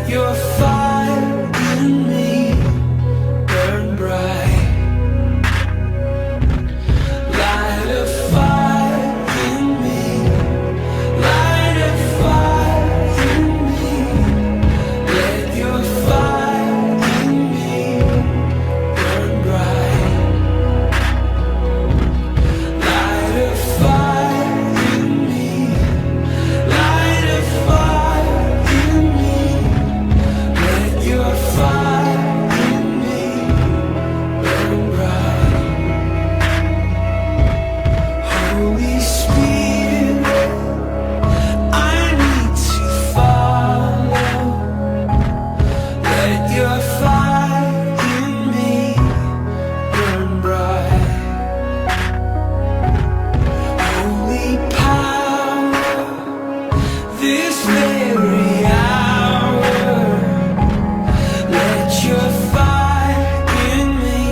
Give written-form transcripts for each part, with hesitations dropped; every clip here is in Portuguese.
your fire in me burn bright. Light a fire in me. Light a fire in me. Let your fire in me burn bright. Light a fire in me. Light a fire in me. Let your fire in me burn bright. Holy Spirit, I need to follow. Let your fire in me burn bright. Holy power, this very hour, let your fire in me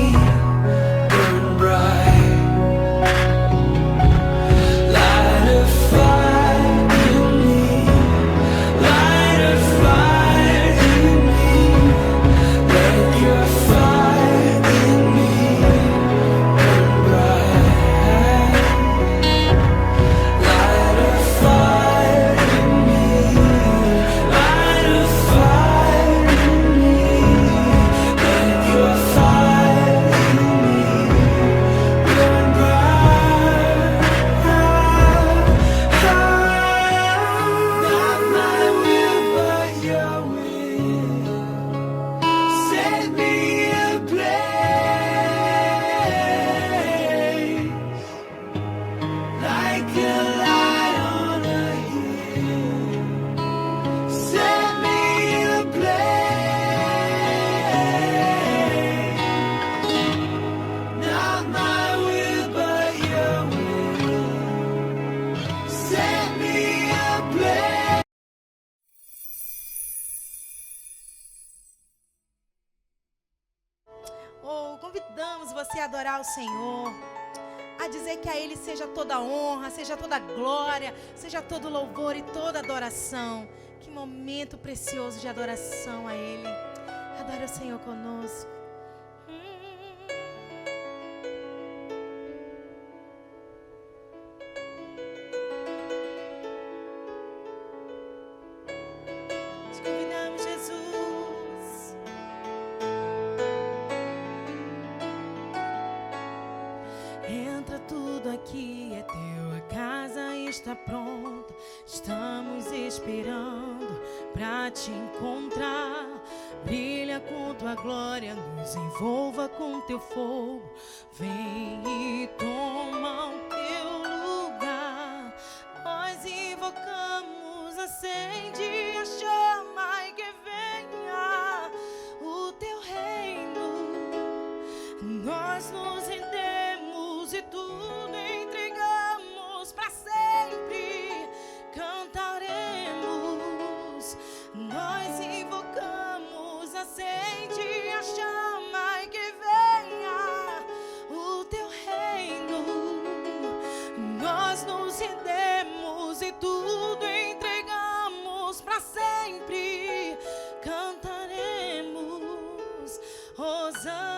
burn bright. Light a fire in me. Light a fire in me. Let your fire in me burn bright. Light a fire in me. Light a fire in me. Let your fire in me burn bright. Not my will, but your will. Set me ablaze like a light on a hill. Set me ablaze. Not my will, but your will. Set me ablaze. Oh, convidamos você a adorar o Senhor, a dizer que a Ele seja toda honra, seja toda glória, seja todo louvor e toda adoração. Que momento precioso de adoração a Ele. Adore o Senhor conosco. Te convidamos, Jesus. Entra tudo aqui, é teu, a casa está pronta. Estamos esperando pra te encontrar. Brilha com tua glória, nos envolva com teu fogo. Vem e toma o teu lugar. Nós invocamos, acende a chama e que venha o teu reino. Nós nos rendemos e tudo entregamos pra sempre. Cantaremos, nós invocamos, acende a chama e que venha o teu reino. Nós nos rendemos e tudo entregamos pra sempre. Cantaremos, Hosana.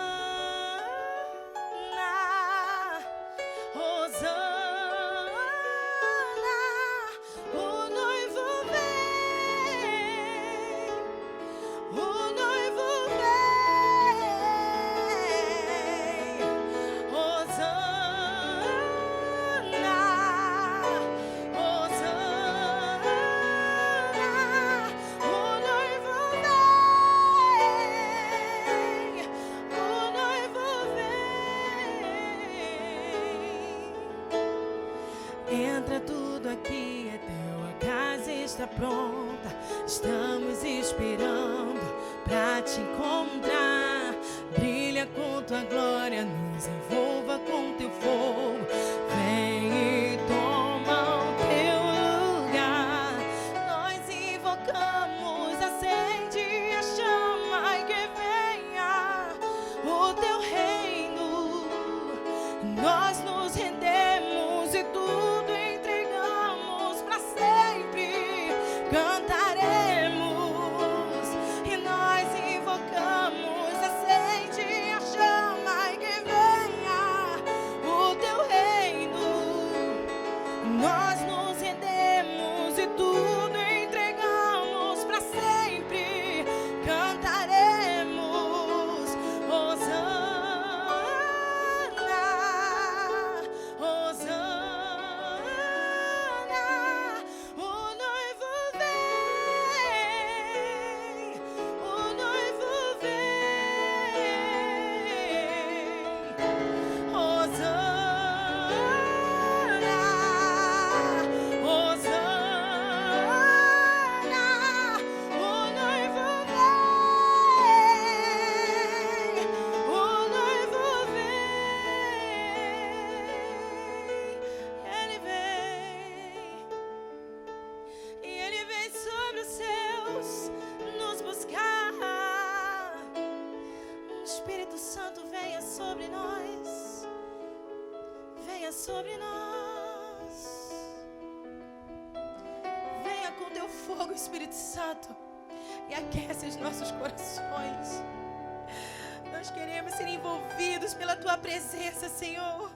Entra tudo aqui, é teu, a casa está pronta. Estamos esperando pra te encontrar. Brilha com tua glória, nos envolva com teu fogo. Vem e toma o teu lugar. Nós invocamos, acende a chama e que venha o teu reino. Nós nos rendemos e tudo entregamos pra sempre. Cantaremos, sobre nós. Venha com teu fogo, Espírito Santo, e aquece os nossos corações. Nós queremos ser envolvidos pela tua presença, Senhor.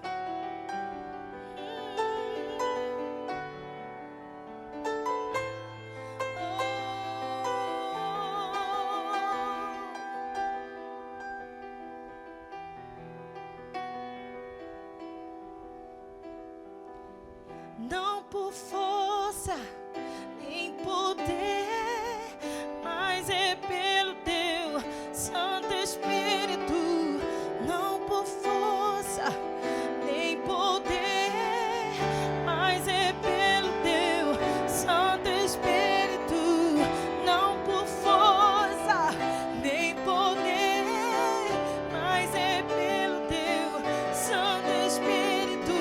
Não por força nem poder, mas é pelo teu Santo Espírito. Não por força nem poder, mas é pelo teu Santo Espírito. Não por força nem poder, mas é pelo teu Santo Espírito.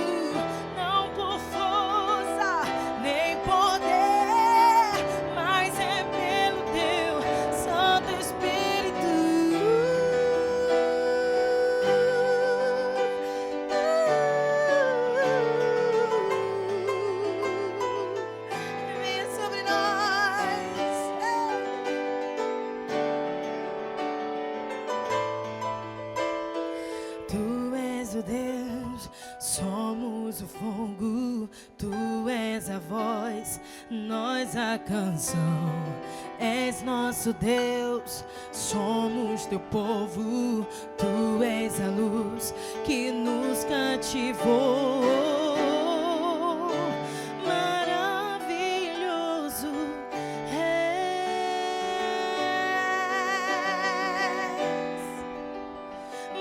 Não por força nem poder, mas é pelo teu Santo Espírito. Venha sobre nós. Tu és o Deus, somos o fogo. Tu és a voz, nós a canção. És nosso Deus, somos teu povo. Tu és a luz que nos cativou. Maravilhoso és.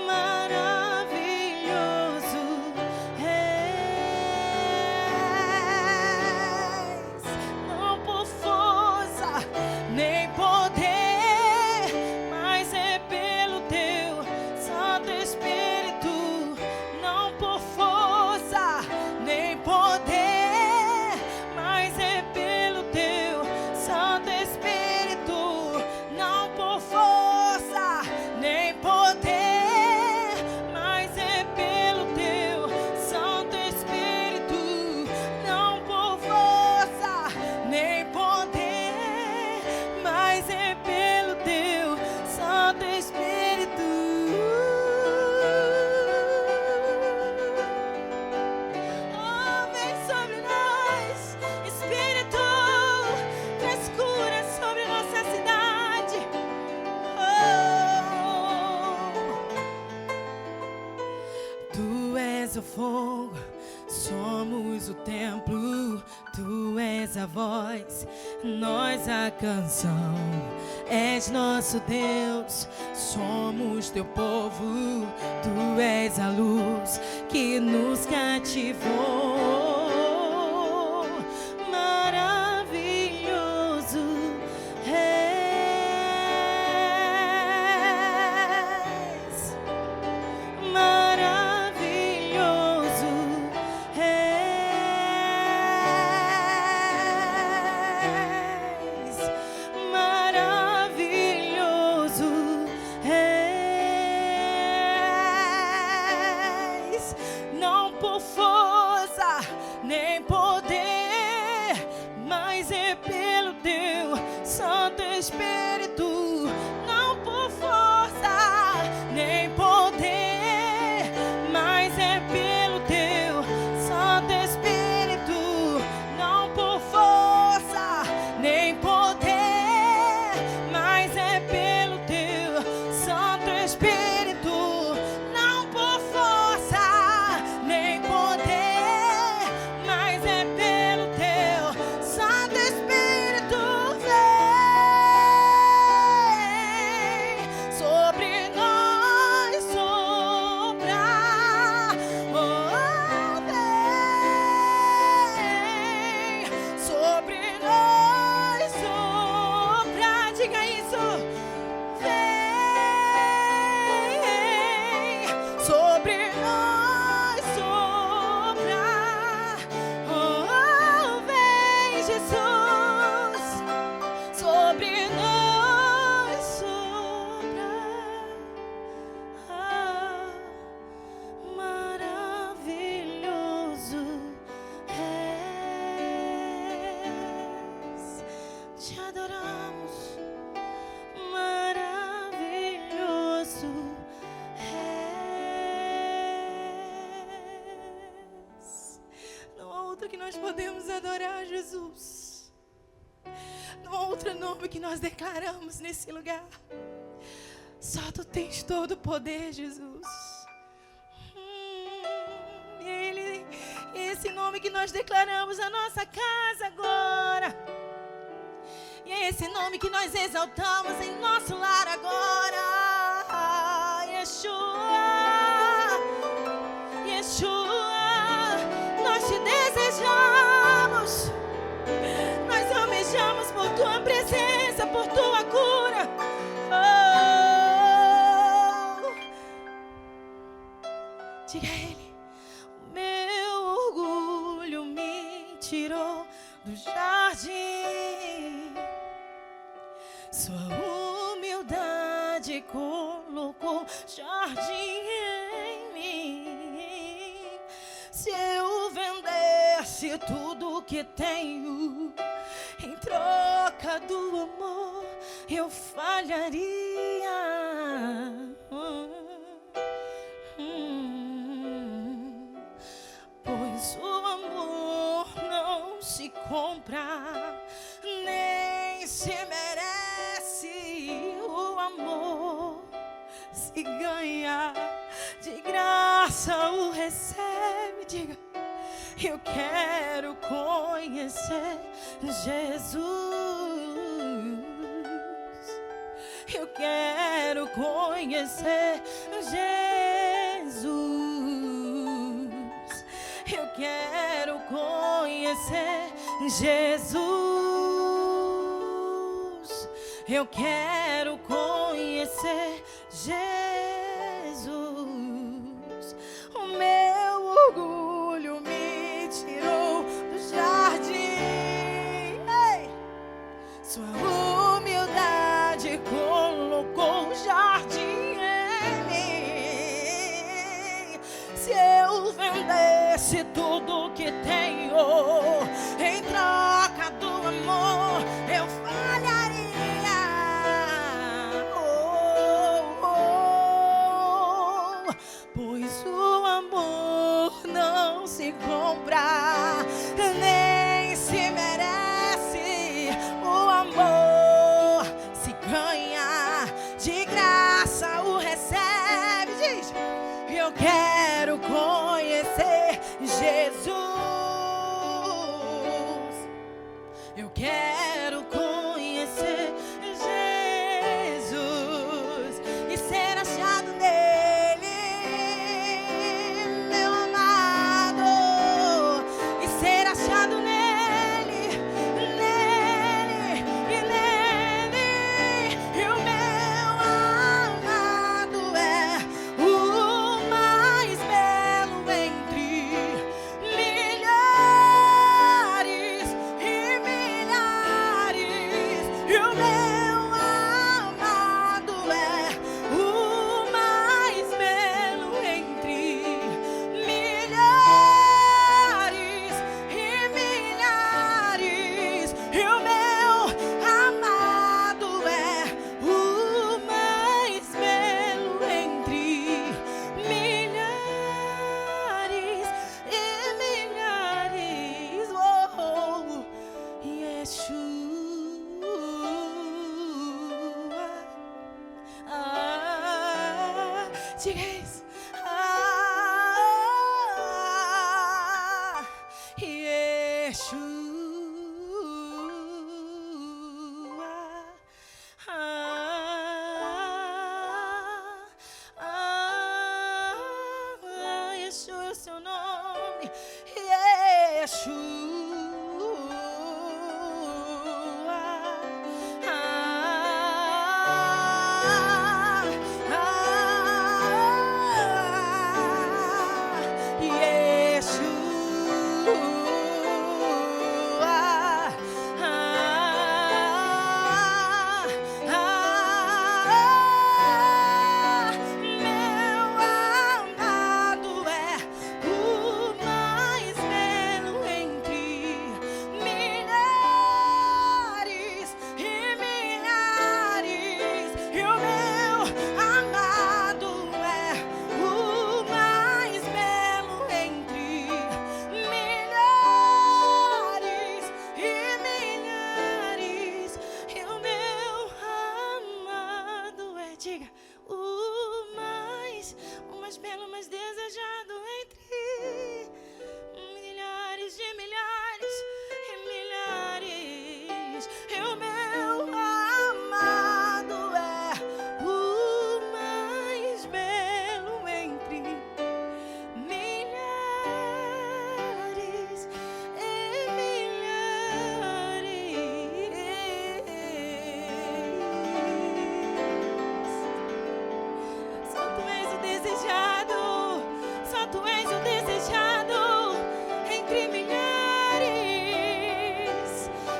Maravilhoso és. Não por força nem poder, mas é pelo teu Santo Espírito. Não por força nem poder, mas é pelo teu Santo Espírito. Não por força nem poder, mas é pelo teu Santo Espírito. Não por força nem poder, mas é pelo teu Santo Espírito. Oh, vem sobre nós, Espírito, traz cura sobre nossa cidade. Tu és o fogo, somos o templo. Tu és a voz, nós a canção. És nosso Deus, somos teu povo. Tu és a luz que nos cativou. Maravilhoso és. Maravilhoso és. Maravilhoso és. Não por força nem poder, mas é pelo teu Santo Espírito. Não por força nem poder, mas é pelo teu Santo Espírito. Não por força nem poder, mas é pelo teu Santo Espírito. Não por força nem poder, mas é pelo teu Santo Espírito. Vem sobre nós, sopra. Oh, vem sobre nós, sopra. Diga isso. Vem sobre nós, sopra. Oh, vem, Jesus, sobre nós, sopra. Ah, maravilhoso adoramos. Maravilhoso és. Não há outro que nós podemos adorar, Jesus. Não há outro nome que nós declaramos nesse lugar. Só Tu tens todo o poder, Jesus. E esse nome que nós declaramos na nossa casa agora. E é esse nome que nós exaltamos em nosso lar agora. Yeshua, Yeshua, nós Te desejamos. Nós almejamos por Tua presença, por Tua cura. Diga a Ele: o meu orgulho me tirou do jardim, Sua humildade colocou jardim em mim. Se eu vendesse tudo que tenho em troca do amor, eu falharia. Pois o amor não se compra, nem se merece. O amor se ganha, de graça o recebe. Diga: eu quero conhecer Jesus. Eu quero conhecer Jesus. Eu quero conhecer Jesus. Eu quero conhecer Jesus. O meu orgulho me tirou do jardim. Ei! Sua humildade colocou jardim em mim. Se eu vendesse tudo que tenho em troca do amor, eu falharia. Pois o amor não se compra, nem se merece. O amor se ganha, de graça o recebe. Diz: eu quero conhecer Jesus. Eu quero conhecer Jesus e ser achado nele, meu amado, e ser achado nele, nele e nele. E o meu amado é o mais belo entre milhares e milhares. E o meu amado é o mais belo entre milhares e milhares. E o meu amado é o mais belo entre milhares e milhares. Oh, Yeshua. Diga isso. Yeshua é o seu nome. Meu amado é o desejado, só tu és o desejado entre milhares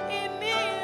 e milhares.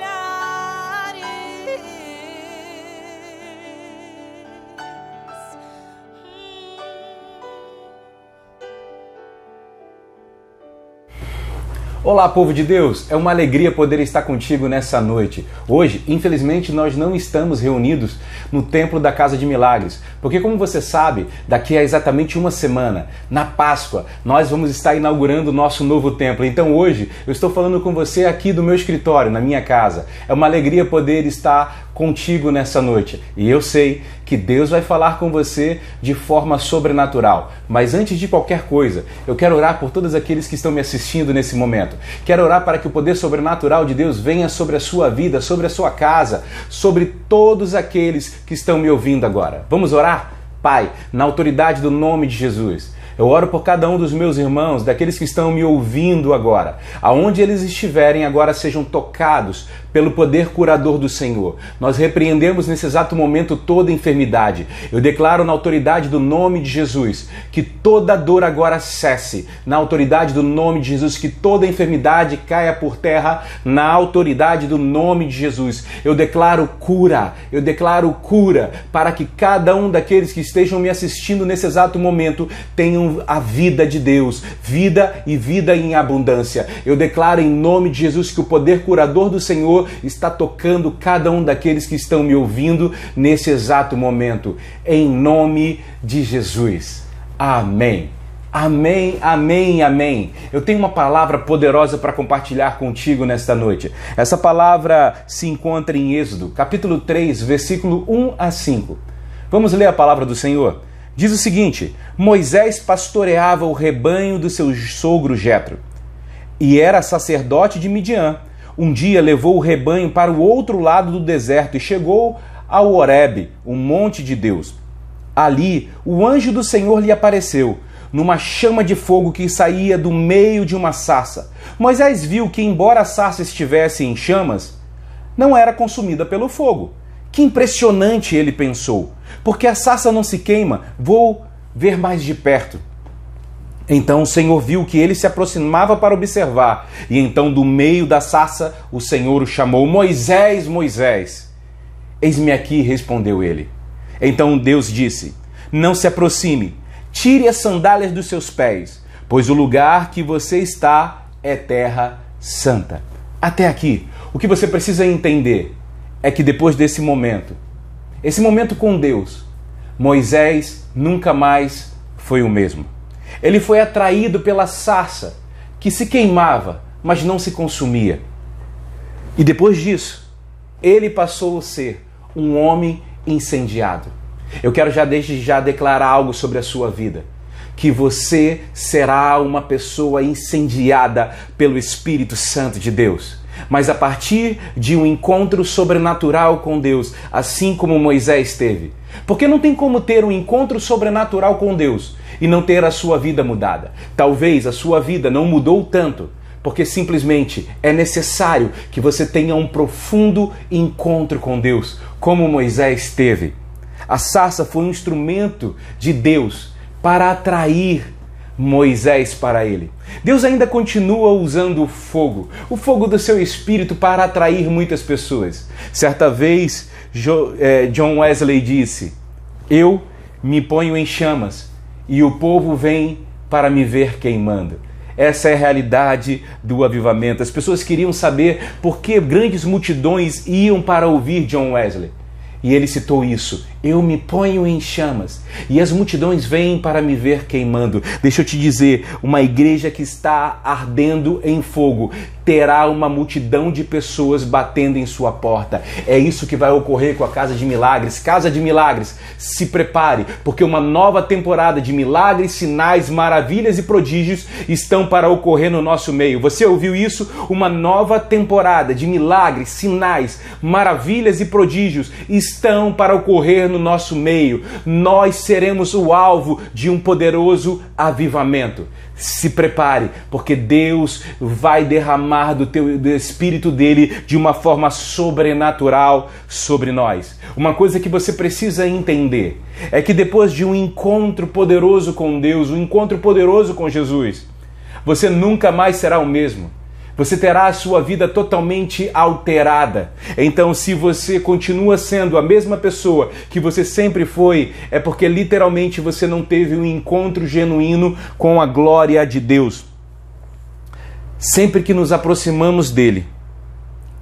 Olá, povo de Deus! É uma alegria poder estar contigo nessa noite. Hoje, infelizmente, nós não estamos reunidos no Templo da Casa de Milagres, porque, como você sabe, daqui a exatamente uma semana, na Páscoa, nós vamos estar inaugurando o nosso novo templo. Então, hoje, eu estou falando com você aqui do meu escritório, na minha casa. É uma alegria poder estar contigo nessa noite. E eu sei que Deus vai falar com você de forma sobrenatural. Mas antes de qualquer coisa, eu quero orar por todos aqueles que estão me assistindo nesse momento. Quero orar para que o poder sobrenatural de Deus venha sobre a sua vida, sobre a sua casa, sobre todos aqueles que estão me ouvindo agora. Vamos orar? Pai, na autoridade do nome de Jesus, eu oro por cada um dos meus irmãos, daqueles que estão me ouvindo agora. Aonde eles estiverem agora sejam tocados pelo poder curador do Senhor. Nós repreendemos nesse exato momento toda enfermidade. Eu declaro na autoridade do nome de Jesus que toda dor agora cesse. Na autoridade do nome de Jesus, que toda enfermidade caia por terra. Na autoridade do nome de Jesus, eu declaro cura. Eu declaro cura para que cada um daqueles que estejam me assistindo nesse exato momento tenham a vida de Deus, vida e vida em abundância. Eu declaro em nome de Jesus que o poder curador do Senhor está tocando cada um daqueles que estão me ouvindo nesse exato momento, em nome de Jesus. Amém. Amém, amém, amém. Eu tenho uma palavra poderosa para compartilhar contigo nesta noite. Essa palavra se encontra em Êxodo, capítulo 3, versículo 1 a 5. Vamos ler a palavra do Senhor? Diz o seguinte: Moisés pastoreava o rebanho do seu sogro Jetro e era sacerdote de Midian. Um dia levou o rebanho para o outro lado do deserto e chegou ao Horebe, o monte de Deus. Ali, o anjo do Senhor lhe apareceu, numa chama de fogo que saía do meio de uma sarça. Moisés viu que, embora a sarça estivesse em chamas, não era consumida pelo fogo. Que impressionante, ele pensou, porque a sarça não se queima, vou ver mais de perto. Então o Senhor viu que ele se aproximava para observar, e então do meio da sarça o Senhor o chamou: Moisés, Moisés. Eis-me aqui, respondeu ele. Então Deus disse: não se aproxime, tire as sandálias dos seus pés, pois o lugar que você está é terra santa. Até aqui, o que você precisa entender é que depois desse momento, esse momento com Deus, Moisés nunca mais foi o mesmo. Ele foi atraído pela sarça, que se queimava, mas não se consumia. E depois disso, ele passou a ser um homem incendiado. Eu quero desde já declarar algo sobre a sua vida. Que você será uma pessoa incendiada pelo Espírito Santo de Deus. Mas a partir de um encontro sobrenatural com Deus, assim como Moisés teve. Porque não tem como ter um encontro sobrenatural com Deus e não ter a sua vida mudada. Talvez a sua vida não mudou tanto, porque simplesmente é necessário que você tenha um profundo encontro com Deus, como Moisés teve. A sarça foi um instrumento de Deus para atrair Moisés para ele. Deus ainda continua usando o fogo do seu espírito para atrair muitas pessoas. Certa vez, John Wesley disse: eu me ponho em chamas e o povo vem para me ver queimando. Essa é a realidade do avivamento. As pessoas queriam saber por que grandes multidões iam para ouvir John Wesley. E ele citou isso: eu me ponho em chamas e as multidões vêm para me ver queimando. Deixa eu te dizer, uma igreja que está ardendo em fogo terá uma multidão de pessoas batendo em sua porta. É isso que vai ocorrer com a Casa de Milagres. Casa de Milagres, se prepare, porque uma nova temporada de milagres, sinais, maravilhas e prodígios estão para ocorrer no nosso meio. Você ouviu isso? Uma nova temporada de milagres, sinais, maravilhas e prodígios estão para ocorrer no no nosso meio, nós seremos o alvo de um poderoso avivamento. Se prepare, porque Deus vai derramar do Espírito dele de uma forma sobrenatural sobre nós. Uma coisa que você precisa entender é que depois de um encontro poderoso com Deus, um encontro poderoso com Jesus, você nunca mais será o mesmo. Você terá a sua vida totalmente alterada. Então, se você continua sendo a mesma pessoa que você sempre foi, é porque literalmente você não teve um encontro genuíno com a glória de Deus. Sempre que nos aproximamos dele,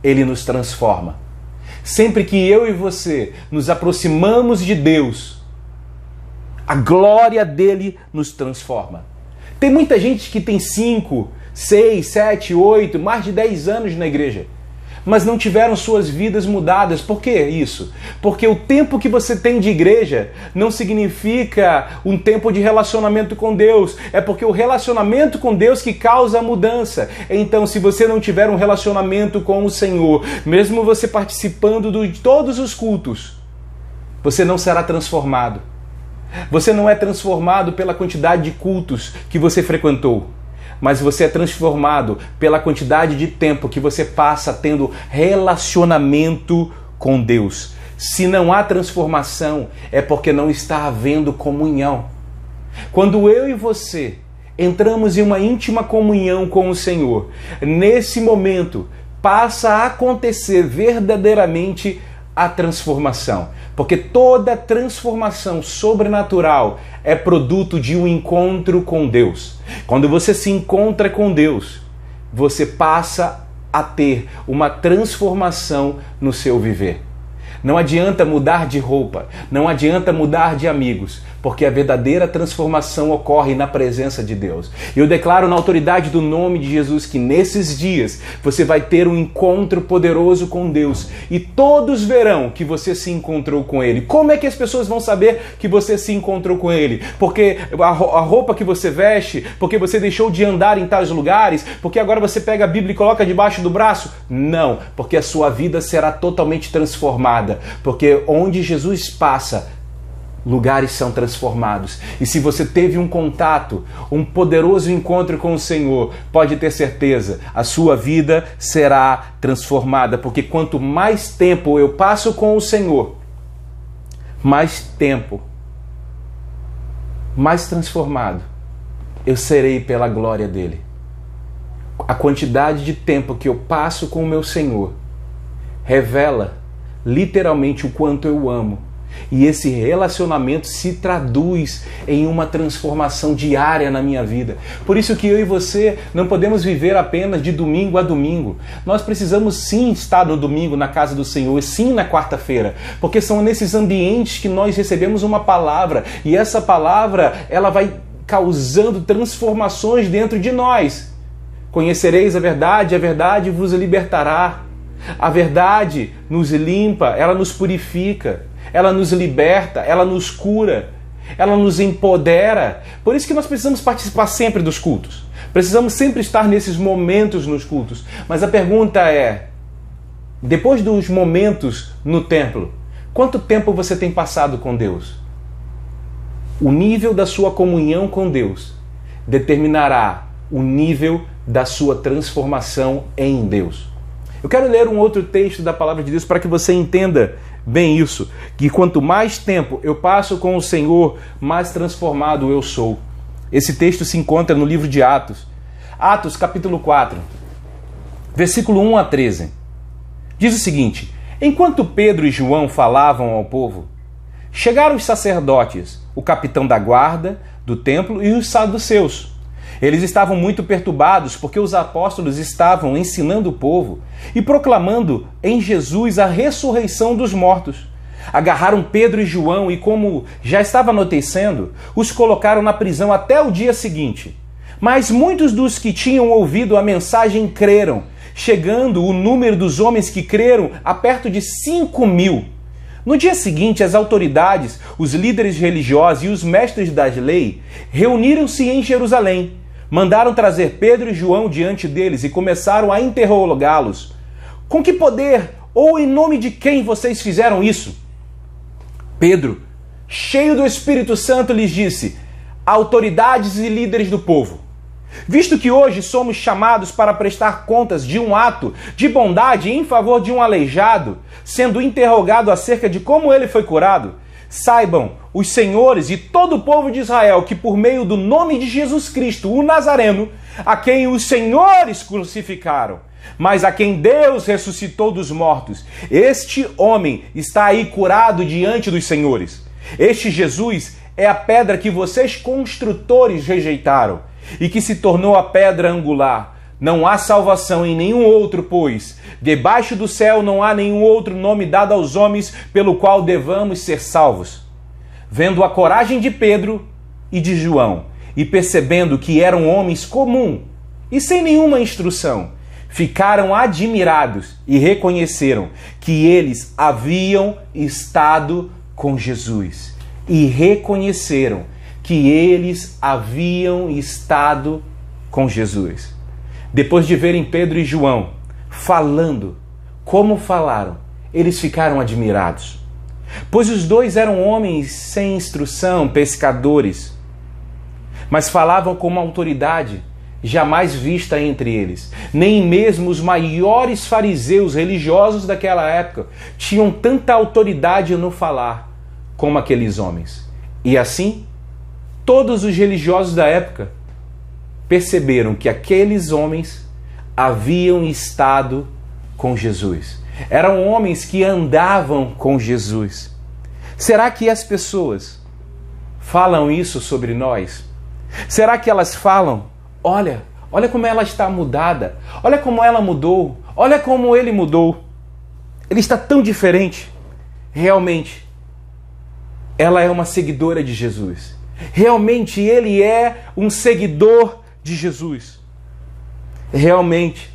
ele nos transforma. Sempre que eu e você nos aproximamos de Deus, a glória dele nos transforma. Tem muita gente que tem 5, 6, 7, 8, mais de 10 anos na igreja, mas não tiveram suas vidas mudadas. Por que isso? Porque o tempo que você tem de igreja não significa um tempo de relacionamento com Deus. É porque o relacionamento com Deus que causa a mudança. Então, se você não tiver um relacionamento com o Senhor, mesmo você participando de todos os cultos, você não será transformado. Você não é transformado pela quantidade de cultos que você frequentou, mas você é transformado pela quantidade de tempo que você passa tendo relacionamento com Deus. Se não há transformação, é porque não está havendo comunhão. Quando eu e você entramos em uma íntima comunhão com o Senhor, nesse momento passa a acontecer verdadeiramente a transformação. Porque toda transformação sobrenatural é produto de um encontro com Deus. Quando você se encontra com Deus, você passa a ter uma transformação no seu viver. Não adianta mudar de roupa, não adianta mudar de amigos, porque a verdadeira transformação ocorre na presença de Deus. Eu declaro na autoridade do nome de Jesus que nesses dias você vai ter um encontro poderoso com Deus e todos verão que você se encontrou com Ele. Como é que as pessoas vão saber que você se encontrou com Ele? Porque a roupa que você veste, porque você deixou de andar em tais lugares, porque agora você pega a Bíblia e coloca debaixo do braço? Não, porque a sua vida será totalmente transformada. Porque onde Jesus passa, lugares são transformados. E se você teve um contato, um poderoso encontro com o Senhor, pode ter certeza, a sua vida será transformada. Porque quanto mais tempo eu passo com o Senhor, mais tempo, mais transformado eu serei pela glória dele. A quantidade de tempo que eu passo com o meu Senhor revela literalmente o quanto eu amo. E esse relacionamento se traduz em uma transformação diária na minha vida. Por isso que eu e você não podemos viver apenas de domingo a domingo. Nós precisamos sim estar no domingo na casa do Senhor, sim na quarta-feira, porque são nesses ambientes que nós recebemos uma palavra, e essa palavra ela vai causando transformações dentro de nós. Conhecereis a verdade vos libertará. A verdade nos limpa, ela nos purifica, ela nos liberta, ela nos cura, ela nos empodera. Por isso que nós precisamos participar sempre dos cultos. Precisamos sempre estar nesses momentos nos cultos. Mas a pergunta é, depois dos momentos no templo, quanto tempo você tem passado com Deus? O nível da sua comunhão com Deus determinará o nível da sua transformação em Deus. Eu quero ler um outro texto da palavra de Deus para que você entenda bem isso, que quanto mais tempo eu passo com o Senhor, mais transformado eu sou. Esse texto se encontra no livro de Atos. Atos capítulo 4, versículo 1 a 13. Diz o seguinte: enquanto Pedro e João falavam ao povo, chegaram os sacerdotes, o capitão da guarda do templo e os saduceus. Eles estavam muito perturbados porque os apóstolos estavam ensinando o povo e proclamando em Jesus a ressurreição dos mortos. Agarraram Pedro e João e, como já estava anoitecendo, os colocaram na prisão até o dia seguinte. Mas muitos dos que tinham ouvido a mensagem creram, chegando o número dos homens que creram a perto de 5.000. No dia seguinte, as autoridades, os líderes religiosos e os mestres da lei reuniram-se em Jerusalém. Mandaram trazer Pedro e João diante deles e começaram a interrogá-los. Com que poder ou em nome de quem vocês fizeram isso? Pedro, cheio do Espírito Santo, lhes disse: autoridades e líderes do povo, visto que hoje somos chamados para prestar contas de um ato de bondade em favor de um aleijado, sendo interrogado acerca de como ele foi curado, saibam os senhores e todo o povo de Israel que por meio do nome de Jesus Cristo, o Nazareno, a quem os senhores crucificaram, mas a quem Deus ressuscitou dos mortos, este homem está aí curado diante dos senhores. Este Jesus é a pedra que vocês construtores rejeitaram e que se tornou a pedra angular. Não há salvação em nenhum outro, pois debaixo do céu não há nenhum outro nome dado aos homens pelo qual devamos ser salvos. Vendo a coragem de Pedro e de João e percebendo que eram homens comuns e sem nenhuma instrução, ficaram admirados e reconheceram que eles haviam estado com Jesus. E reconheceram que eles haviam estado com Jesus. Depois de verem Pedro e João falando como falaram, eles ficaram admirados, pois os dois eram homens sem instrução, pescadores, mas falavam com uma autoridade jamais vista entre eles. Nem mesmo os maiores fariseus religiosos daquela época tinham tanta autoridade no falar como aqueles homens. E assim, todos os religiosos da época perceberam que aqueles homens haviam estado com Jesus. Eram homens que andavam com Jesus. Será que as pessoas falam isso sobre nós? Será que elas falam: olha como ela está mudada, olha como ela mudou, olha como ele mudou, ele está tão diferente? Realmente, ela é uma seguidora de Jesus. Realmente ele é um seguidor de Jesus. Realmente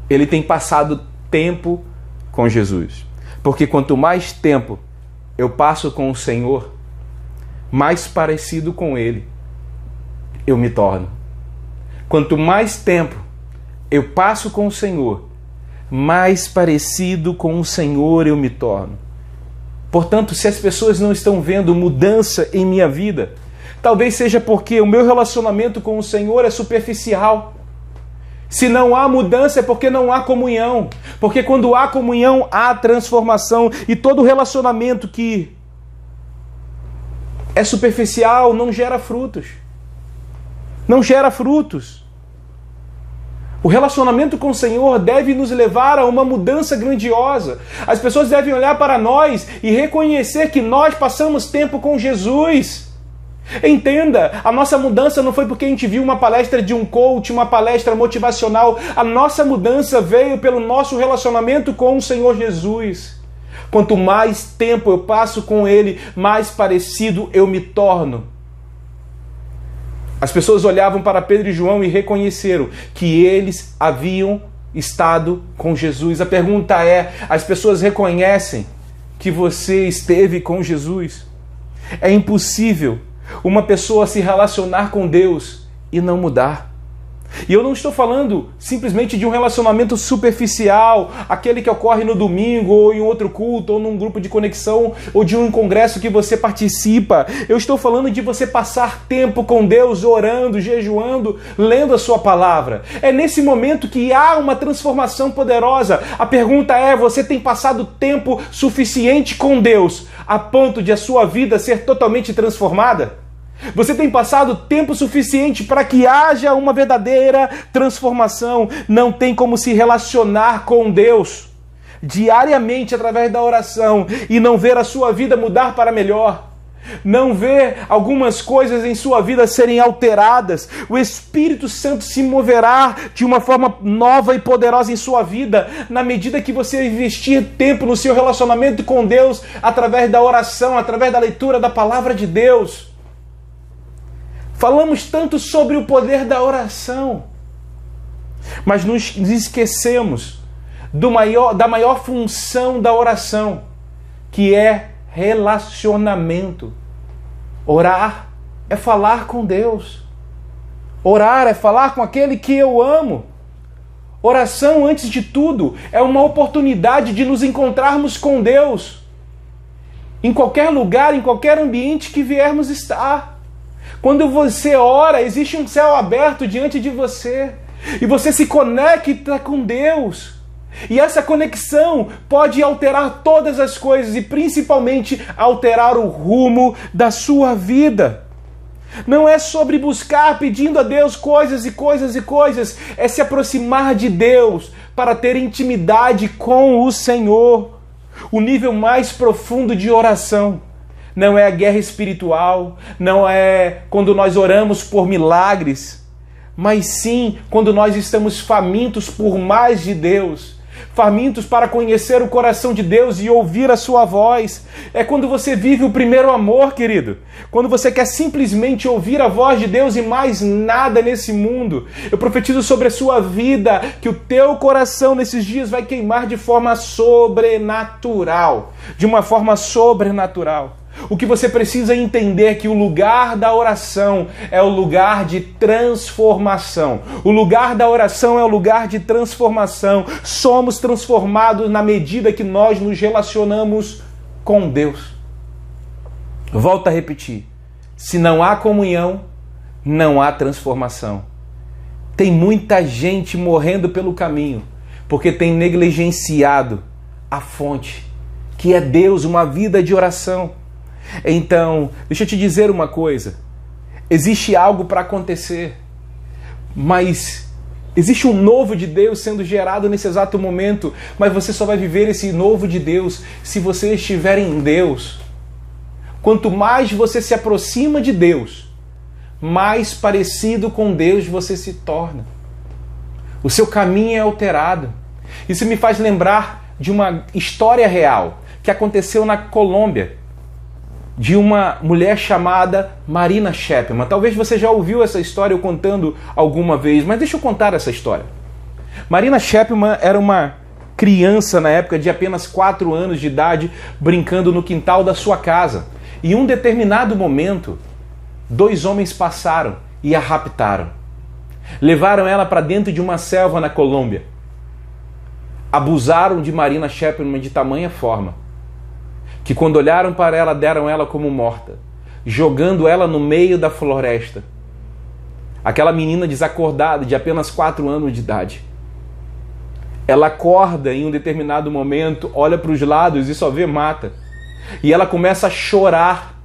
ele tem passado tempo com Jesus. Porque quanto mais tempo eu passo com o Senhor, mais parecido com ele eu me torno. Quanto mais tempo eu passo com o Senhor, mais parecido com o Senhor eu me torno. Portanto, se as pessoas não estão vendo mudança em minha vida, talvez seja porque o meu relacionamento com o Senhor é superficial. Se não há mudança é porque não há comunhão. Porque quando há comunhão, há transformação. E todo relacionamento que é superficial não gera frutos. Não gera frutos. O relacionamento com o Senhor deve nos levar a uma mudança grandiosa. As pessoas devem olhar para nós e reconhecer que nós passamos tempo com Jesus. Entenda, a nossa mudança não foi porque a gente viu uma palestra de um coach, uma palestra motivacional. A nossa mudança veio pelo nosso relacionamento com o Senhor Jesus. Quanto mais tempo eu passo com Ele, mais parecido eu me torno. As pessoas olhavam para Pedro e João e reconheceram que eles haviam estado com Jesus. A pergunta é: as pessoas reconhecem que você esteve com Jesus? É impossível uma pessoa se relacionar com Deus e não mudar. E eu não estou falando simplesmente de um relacionamento superficial, aquele que ocorre no domingo, ou em outro culto, ou num grupo de conexão, ou de um congresso que você participa. Eu estou falando de você passar tempo com Deus, orando, jejuando, lendo a sua palavra. É nesse momento que há uma transformação poderosa. A pergunta é: você tem passado tempo suficiente com Deus a ponto de a sua vida ser totalmente transformada? Você tem passado tempo suficiente para que haja uma verdadeira transformação? Não tem como se relacionar com Deus diariamente através da oração e não ver a sua vida mudar para melhor. Não ver algumas coisas em sua vida serem alteradas. O Espírito Santo se moverá de uma forma nova e poderosa em sua vida na medida que você investir tempo no seu relacionamento com Deus através da oração, através da leitura da palavra de Deus. Falamos tanto sobre o poder da oração, mas nos esquecemos da maior função da oração, que é relacionamento. Orar é falar com Deus. Orar é falar com aquele que eu amo. Oração, antes de tudo, é uma oportunidade de nos encontrarmos com Deus. em qualquer lugar, em qualquer ambiente que viermos estar. Quando você ora, existe um céu aberto diante de você e você se conecta com Deus. E essa conexão pode alterar todas as coisas e principalmente alterar o rumo da sua vida. Não é sobre buscar pedindo a Deus coisas e coisas e coisas, é se aproximar de Deus para ter intimidade com o Senhor. O nível mais profundo de oração não é a guerra espiritual, não é quando nós oramos por milagres, mas sim quando nós estamos famintos por mais de Deus, famintos para conhecer o coração de Deus e ouvir a sua voz. É quando você vive o primeiro amor, querido. Quando você quer simplesmente ouvir a voz de Deus e mais nada nesse mundo. Eu profetizo sobre a sua vida que o teu coração nesses dias vai queimar de forma sobrenatural. De uma forma sobrenatural. O que você precisa entender é que o lugar da oração é o lugar de transformação. O lugar da oração é o lugar de transformação. Somos transformados na medida que nós nos relacionamos com Deus. Volto a repetir. Se não há comunhão, não há transformação. Tem muita gente morrendo pelo caminho porque tem negligenciado a fonte, que é Deus, uma vida de oração. Então, deixa eu te dizer uma coisa. Existe algo para acontecer, mas existe um novo de Deus sendo gerado nesse exato momento, mas você só vai viver esse novo de Deus se você estiver em Deus. Quanto mais você se aproxima de Deus, mais parecido com Deus você se torna. O seu caminho é alterado. Isso me faz lembrar de uma história real que aconteceu na Colômbia, de uma mulher chamada Marina Chapman. Talvez você já ouviu essa história eu contando alguma vez, mas deixa eu contar essa história. Marina Chapman era uma criança na época de apenas 4 anos de idade, brincando no quintal da sua casa. E em um determinado momento, 2 homens passaram e a raptaram. Levaram ela para dentro de uma selva na Colômbia. Abusaram de Marina Chapman de tamanha forma que quando olharam para ela, deram ela como morta, jogando ela no meio da floresta. Aquela menina desacordada, de apenas 4 anos de idade. Ela acorda em um determinado momento, olha para os lados e só vê mata. E ela começa a chorar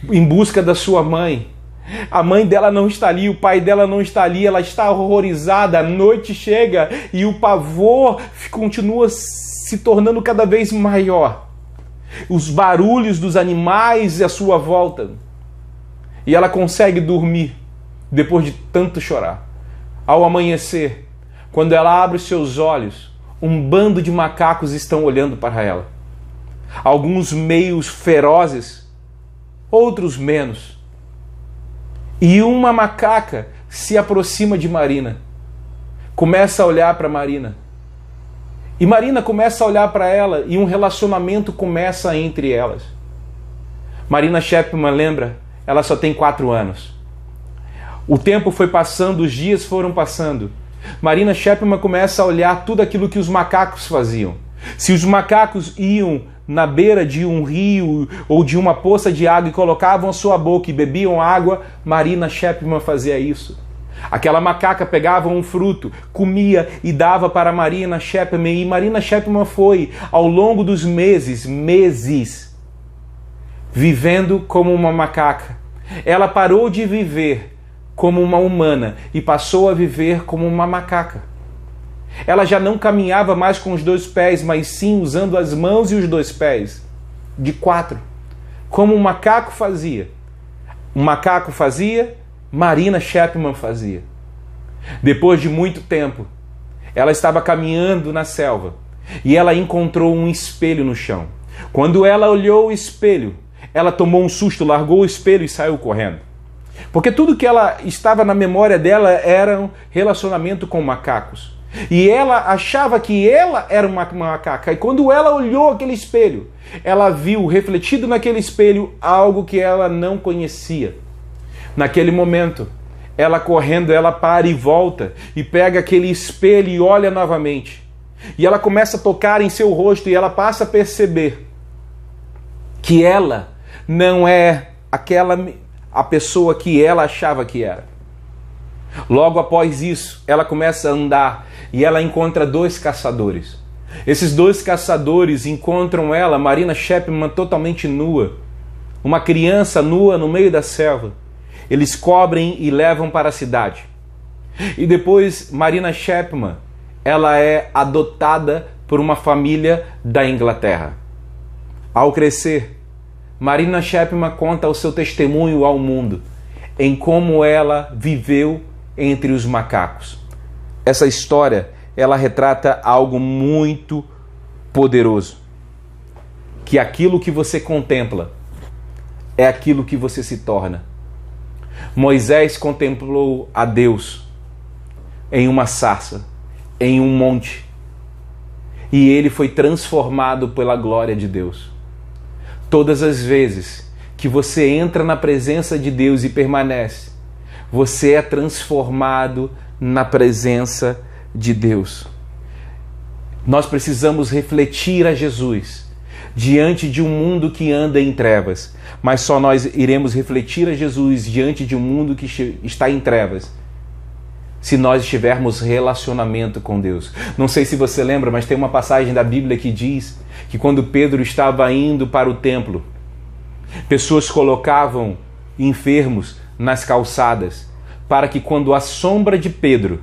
em busca da sua mãe. A mãe dela não está ali, o pai dela não está ali, ela está horrorizada. A noite chega e o pavor continua se tornando cada vez maior. Os barulhos dos animais à sua volta. E ela consegue dormir depois de tanto chorar. Ao amanhecer, quando ela abre os seus olhos, um bando de macacos estão olhando para ela. Alguns meio ferozes, outros menos. E uma macaca se aproxima de Marina. Começa a olhar para Marina. E Marina começa a olhar para ela e um relacionamento começa entre elas. Marina Chapman, lembra? Ela só tem 4 anos. O tempo foi passando, os dias foram passando. Marina Chapman começa a olhar tudo aquilo que os macacos faziam. Se os macacos iam na beira de um rio ou de uma poça de água e colocavam a sua boca e bebiam água, Marina Chapman fazia isso. Aquela macaca pegava um fruto, comia e dava para Marina Chapman. E Marina Chapman foi, ao longo dos meses, vivendo como uma macaca. Ela parou de viver como uma humana e passou a viver como uma macaca. Ela já não caminhava mais com os 2 pés, mas sim usando as mãos e os 2 pés, de 4. Como um macaco fazia. Um macaco fazia, Marina Chapman fazia. Depois de muito tempo, ela estava caminhando na selva e ela encontrou um espelho no chão. Quando ela olhou o espelho, ela tomou um susto, largou o espelho e saiu correndo. Porque tudo que ela estava na memória dela era um relacionamento com macacos. E ela achava que ela era uma macaca. E quando ela olhou aquele espelho, ela viu refletido naquele espelho algo que ela não conhecia. Naquele momento, ela correndo, ela para e volta e pega aquele espelho e olha novamente. E ela começa a tocar em seu rosto e ela passa a perceber que ela não é a pessoa que ela achava que era. Logo após isso, ela começa a andar e ela encontra 2 caçadores. Esses 2 caçadores encontram ela, Marina Chapman, totalmente nua. Uma criança nua no meio da selva. Eles cobrem e levam para a cidade. E depois, Marina Chapman, ela é adotada por uma família da Inglaterra. Ao crescer, Marina Chapman conta o seu testemunho ao mundo em como ela viveu entre os macacos. Essa história, ela retrata algo muito poderoso. Que aquilo que você contempla é aquilo que você se torna. Moisés contemplou a Deus em uma sarça, em um monte, e ele foi transformado pela glória de Deus. Todas as vezes que você entra na presença de Deus e permanece, você é transformado na presença de Deus. Nós precisamos refletir a Jesus diante de um mundo que anda em trevas, mas só nós iremos refletir a Jesus diante de um mundo que está em trevas se nós tivermos relacionamento com Deus. Não sei se você lembra, mas tem uma passagem da Bíblia que diz que quando Pedro estava indo para o templo, pessoas colocavam enfermos nas calçadas para que quando a sombra de Pedro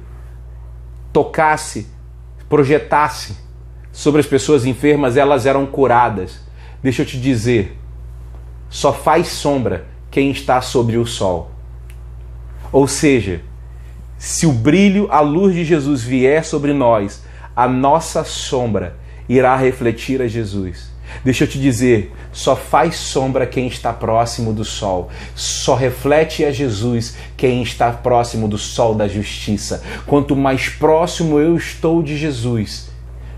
tocasse, projetasse sobre as pessoas enfermas, elas eram curadas. Deixa eu te dizer, só faz sombra quem está sobre o sol. Ou seja, se o brilho, a luz de Jesus vier sobre nós, a nossa sombra irá refletir a Jesus. Deixa eu te dizer, só faz sombra quem está próximo do sol. Só reflete a Jesus quem está próximo do sol da justiça. Quanto mais próximo eu estou de Jesus,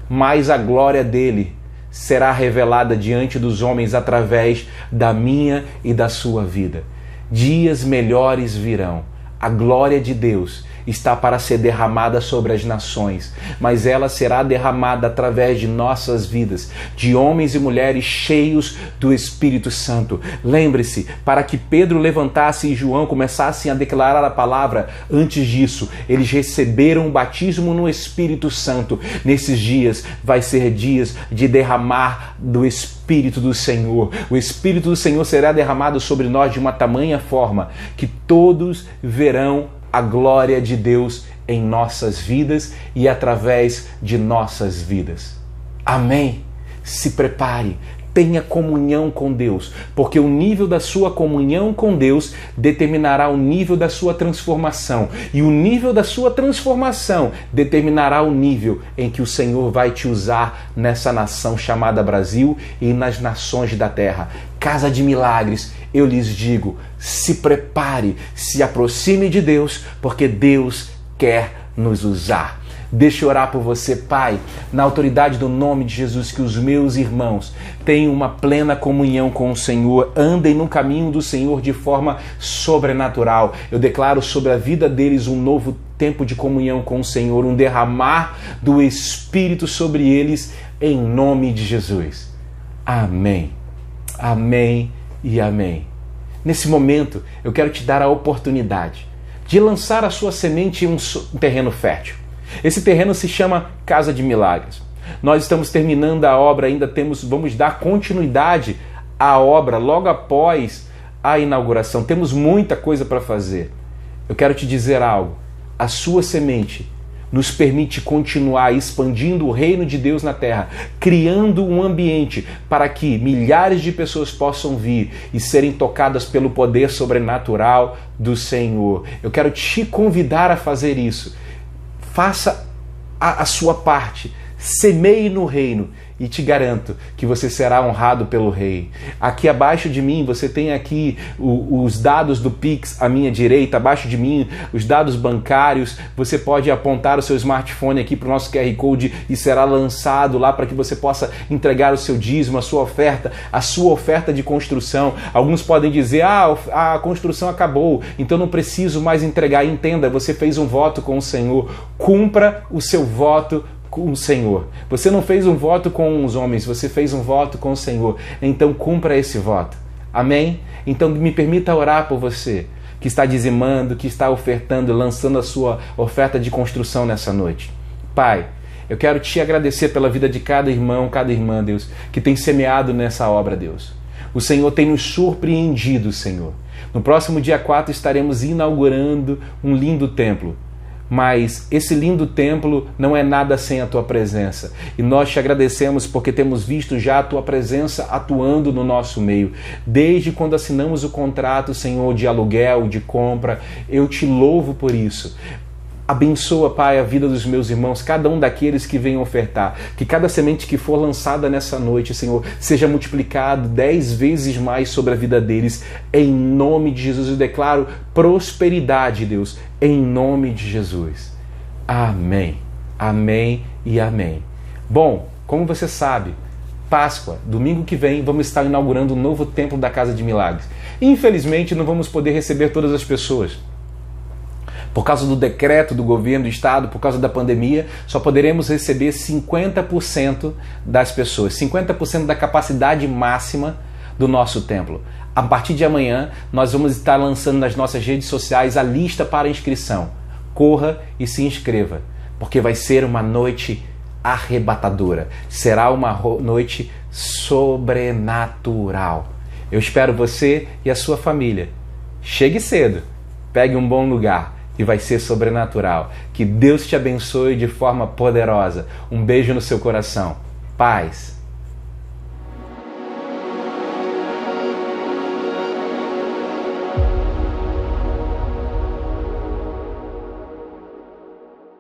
mais a glória dele será revelada diante dos homens através da minha e da sua vida. Dias melhores virão. A glória de Deus está para ser derramada sobre as nações, mas ela será derramada através de nossas vidas, de homens e mulheres cheios do Espírito Santo. Lembre-se, para que Pedro levantasse e João começassem a declarar a palavra, antes disso, eles receberam o batismo no Espírito Santo. Nesses dias, vai ser dias de derramar do Espírito do Senhor. O Espírito do Senhor será derramado sobre nós de uma tamanha forma que todos verão a glória de Deus em nossas vidas e através de nossas vidas. Amém? Se prepare, tenha comunhão com Deus, porque o nível da sua comunhão com Deus determinará o nível da sua transformação, e o nível da sua transformação determinará o nível em que o Senhor vai te usar nessa nação chamada Brasil e nas nações da terra. Casa de Milagres, eu lhes digo, se prepare, se aproxime de Deus, porque Deus quer nos usar. Deixa eu orar por você, Pai, na autoridade do nome de Jesus, que os meus irmãos tenham uma plena comunhão com o Senhor, andem no caminho do Senhor de forma sobrenatural. Eu declaro sobre a vida deles um novo tempo de comunhão com o Senhor, um derramar do Espírito sobre eles, em nome de Jesus. Amém. Amém e amém. Nesse momento, eu quero te dar a oportunidade de lançar a sua semente em um terreno fértil. Esse terreno se chama Casa de Milagres. Nós estamos terminando a obra, vamos dar continuidade à obra logo após a inauguração. Temos muita coisa para fazer. Eu quero te dizer algo. A sua semente nos permite continuar expandindo o reino de Deus na terra, criando um ambiente para que milhares de pessoas possam vir e serem tocadas pelo poder sobrenatural do Senhor. Eu quero te convidar a fazer isso. Faça a sua parte, semeie no reino e te garanto que você será honrado pelo Rei. Aqui abaixo de mim, você tem aqui os dados do Pix à minha direita, abaixo de mim, os dados bancários. Você pode apontar o seu smartphone aqui para o nosso QR Code e será lançado lá para que você possa entregar o seu dízimo, a sua oferta de construção. Alguns podem dizer, a construção acabou, então não preciso mais entregar. Entenda, você fez um voto com o Senhor. Cumpra o seu voto com o Senhor. Você não fez um voto com os homens, você fez um voto com o Senhor. Então cumpra esse voto. Amém? Então me permita orar por você que está dizimando, que está ofertando, lançando a sua oferta de construção nessa noite. Pai, eu quero te agradecer pela vida de cada irmão, cada irmã, Deus, que tem semeado nessa obra, Deus. O Senhor tem nos surpreendido, Senhor. No próximo dia 4 estaremos inaugurando um lindo templo. Mas esse lindo templo não é nada sem a Tua presença. E nós te agradecemos porque temos visto já a Tua presença atuando no nosso meio. Desde quando assinamos o contrato, Senhor, de aluguel, de compra, eu te louvo por isso. Abençoa, Pai, a vida dos meus irmãos, cada um daqueles que venham ofertar. Que cada semente que for lançada nessa noite, Senhor, seja multiplicado 10 vezes mais sobre a vida deles. Em nome de Jesus, eu declaro prosperidade, Deus, em nome de Jesus. Amém, amém e amém. Bom, como você sabe, Páscoa, domingo que vem, vamos estar inaugurando um novo templo da Casa de Milagres. Infelizmente, não vamos poder receber todas as pessoas. Por causa do decreto do governo do estado, por causa da pandemia, só poderemos receber 50% das pessoas, 50% da capacidade máxima do nosso templo. A partir de amanhã, nós vamos estar lançando nas nossas redes sociais a lista para inscrição. Corra e se inscreva, porque vai ser uma noite arrebatadora. Será uma noite sobrenatural. Eu espero você e a sua família. Chegue cedo, pegue um bom lugar. E vai ser sobrenatural. Que Deus te abençoe de forma poderosa. Um beijo no seu coração. Paz.